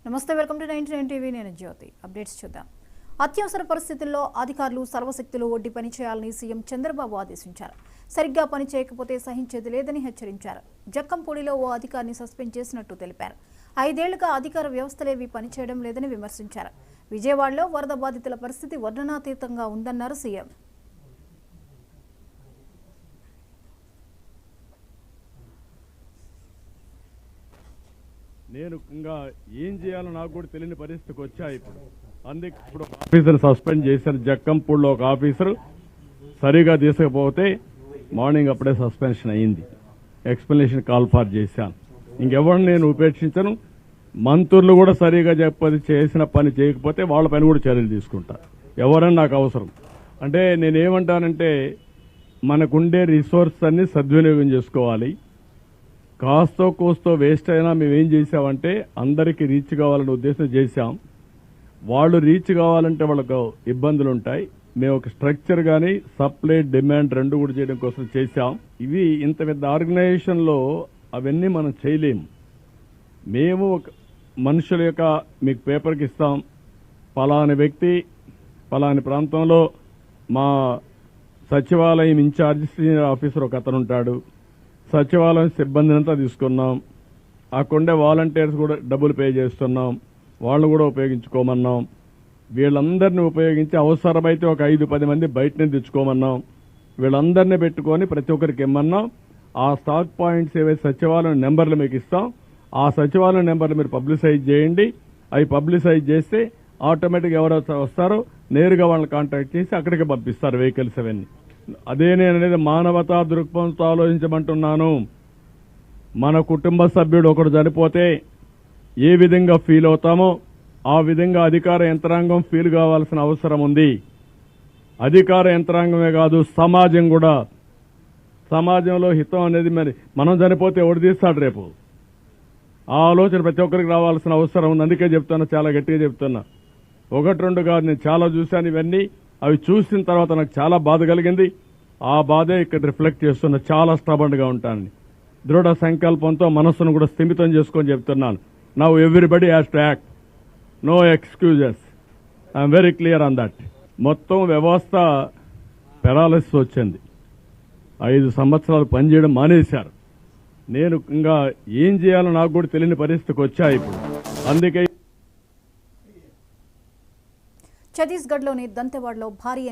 నమస్తే, welcome to 99 TV. నేను జ్యోతి. Updates చూద్దాం. అత్యవసర పరిస్థితుల్లో అధికారులు సర్వశక్తులు ఒడ్డి పని చేయాలని సీఎం చంద్రబాబు ఆదేశించారు. సరిగ్గా పని చేయకపోతే సహించేది లేదని హెచ్చరించారు. జక్కంపూడిలో ఓ అధికారిని సస్పెండ్ చేసినట్టు తెలిపారు. 5 ఏళ్లుగా అధికార వ్యవస్థలేవి పనిచేయడం లేదని విమర్శించారు. విజయవాడలో వరద బాధితుల పరిస్థితి వర్ణనాతీతంగా ఉందన్నారు సీఎం. నేను ఇంకా ఏం చేయాలో నాకు కూడా తెలియని పరిస్థితికి వచ్చా. అందుకే ఇప్పుడు ఆఫీసర్ సస్పెండ్ చేశారు. జక్కంపూడిలో ఒక ఆఫీసర్ సరిగా తీసుకపోతే మార్నింగ్ అప్పుడే సస్పెన్షన్ అయింది. ఎక్స్ప్లెనేషన్ కాల్ ఫార్ చేశాను. ఇంకెవరిని నేను ఉపేక్షించను. మంత్రులు కూడా సరిగా చేసిన పని చేయకపోతే వాళ్ళ పైన కూడా చర్యలు తీసుకుంటా. ఎవరని నాకు అవసరం. అంటే నేనేమంటానంటే మనకుండే రిసోర్స్ అన్ని సద్వినియోగం చేసుకోవాలి. కాస్తో కోస్తో వేస్ట్ అయినా మేమేం చేసామంటే అందరికీ రీచ్ కావాలనే ఉద్దేశం చేశాం. వాళ్ళు రీచ్ కావాలంటే వాళ్ళకు ఇబ్బందులు ఉంటాయి. మేము ఒక స్ట్రక్చర్ కానీ సప్లై డిమాండ్ రెండు కూడా చేయడం కోసం చేశాం. ఇవి ఇంత పెద్ద ఆర్గనైజేషన్లో అవన్నీ మనం చేయలేము. మేము ఒక మనుషుల యొక్క మీకు పేపర్కి ఇస్తాం, పలాని వ్యక్తి పలాని ప్రాంతంలో మా సచివాలయం ఇన్ఛార్జ్ సీనియర్ ఆఫీసర్ ఒక అతను ఉంటాడు. సచివాలయం సిబ్బందిని అంతా తీసుకున్నాం. అక్కడే వాలంటీర్స్ కూడా డబ్బులు పే చేస్తున్నాం. వాళ్ళు కూడా ఉపయోగించుకోమన్నాం. వీళ్ళందరినీ ఉపయోగించి అవసరమైతే ఒక 5-10 మంది బయటనే తెచ్చుకోమన్నాం. వీళ్ళందరినీ పెట్టుకొని ప్రతి ఒక్కరికి ఇమ్మన్నాం. ఆ స్టాక్ పాయింట్స్ ఏవైతే సచివాలయం నెంబర్లు మీకు ఇస్తాం, ఆ సచివాలయం నెంబర్లు మీరు పబ్లిసైజ్ చేయండి. అవి పబ్లిసైజ్ చేస్తే ఆటోమేటిక్గా ఎవరైతే వస్తారో నేరుగా వాళ్ళని కాంటాక్ట్ చేసి అక్కడికి పంపిస్తారు వెహికల్స్ అవన్నీ. అదే నేను అనేది మానవతా దృక్పథంతో ఆలోచించమంటున్నాను. మన కుటుంబ సభ్యుడు ఒకడు చనిపోతే ఏ విధంగా ఫీల్ అవుతామో ఆ విధంగా అధికార యంత్రాంగం ఫీల్ కావాల్సిన అవసరం ఉంది. అధికార యంత్రాంగమే కాదు, సమాజం కూడా. సమాజంలో హితం అనేది మరి మనం చనిపోతే ఎవడు తీస్తాడు రేపు? ఆ ఆలోచన ప్రతి ఒక్కరికి రావాల్సిన అవసరం ఉంది. అందుకే చెప్తున్నా, చాలా గట్టిగా చెప్తున్నా. 1-2 కాదు, నేను చాలా చూశాను ఇవన్నీ. అవి చూసిన తర్వాత నాకు చాలా బాధ కలిగింది. ఆ బాధే ఇక్కడ రిఫ్లెక్ట్ చేస్తున్నా. చాలా స్టబర్న్గా ఉంటానని దృఢ సంకల్పంతో మనస్సును కూడా స్థిమితం చేసుకొని చెప్తున్నాను. Now everybody has to act. No excuses. I'm very clear on that. మొత్తం వ్యవస్థ పెరాలిసిస్ వచ్చింది. 5 సంవత్సరాలు పనిచేయడం మానేశారు. నేను ఇంకా ఏం చేయాలో నాకు కూడా తెలియని పరిస్థితికి వచ్చా ఇప్పుడు. అందుకే ఛత్తీస్గఢ్లోని దంతెవాడలో భారీ